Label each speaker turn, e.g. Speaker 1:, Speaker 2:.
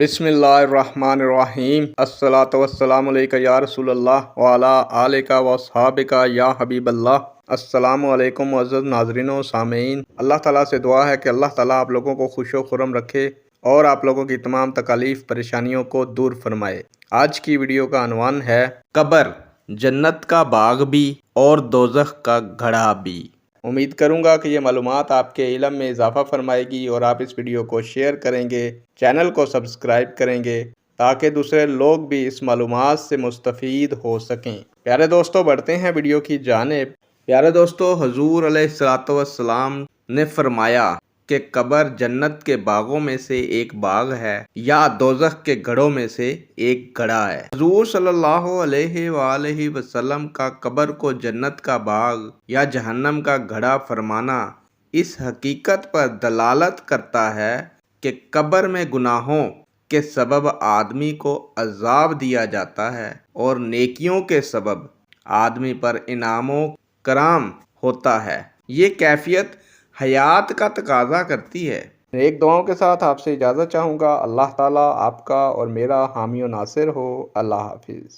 Speaker 1: बिस्मिल्लाहिर्रहमानिर्रहीम अस्सलातु वस्सलामु अलैका या रसूल अल्लाह व अला आलिका व अस्हाबिका या हबीब अल्लाह। अस्सलामु अलैकुम मुअज़्ज़ज़ नाज़रीन व सामीन। अल्लाह ताला से दुआ है कि अल्लाह ताला आप लोगों को खुशो खुरम रखे और आप लोगों की तमाम तकालीफ परेशानियों को दूर फरमाए। आज की वीडियो का अनवान है कब्र, जन्नत का बाग भी और दोज़ख का घड़ा भी। उम्मीद करूंगा कि ये मालूमात आपके इल्म में इजाफा फरमाएगी और आप इस वीडियो को शेयर करेंगे, चैनल को सब्सक्राइब करेंगे ताकि दूसरे लोग भी इस मालूमात से मुस्तफ़ीद हो सकें। प्यारे दोस्तों, बढ़ते हैं वीडियो की जानिब। प्यारे दोस्तों, हुज़ूर अलैहिस्सलातु वस्सलाम ने फरमाया कि कब्र जन्नत के बागों में से एक बाग है या दोज़ख के घड़ों में से एक घड़ा है। हुज़ूर सल्लल्लाहु अलैहि वसल्लम का कब्र को जन्नत का बाग या जहन्नम का घड़ा फरमाना इस हकीकत पर दलालत करता है कि कब्र में गुनाहों के सबब आदमी को अज़ाब दिया जाता है और नेकियों के सबब आदमी पर इनामों कराम होता है। ये कैफियत हयात का तकाजा करती है। एक दुआओं के साथ आपसे इजाज़त चाहूँगा। अल्लाह ताला आपका और मेरा हामी और नासिर हो। अल्लाह हाफिज़।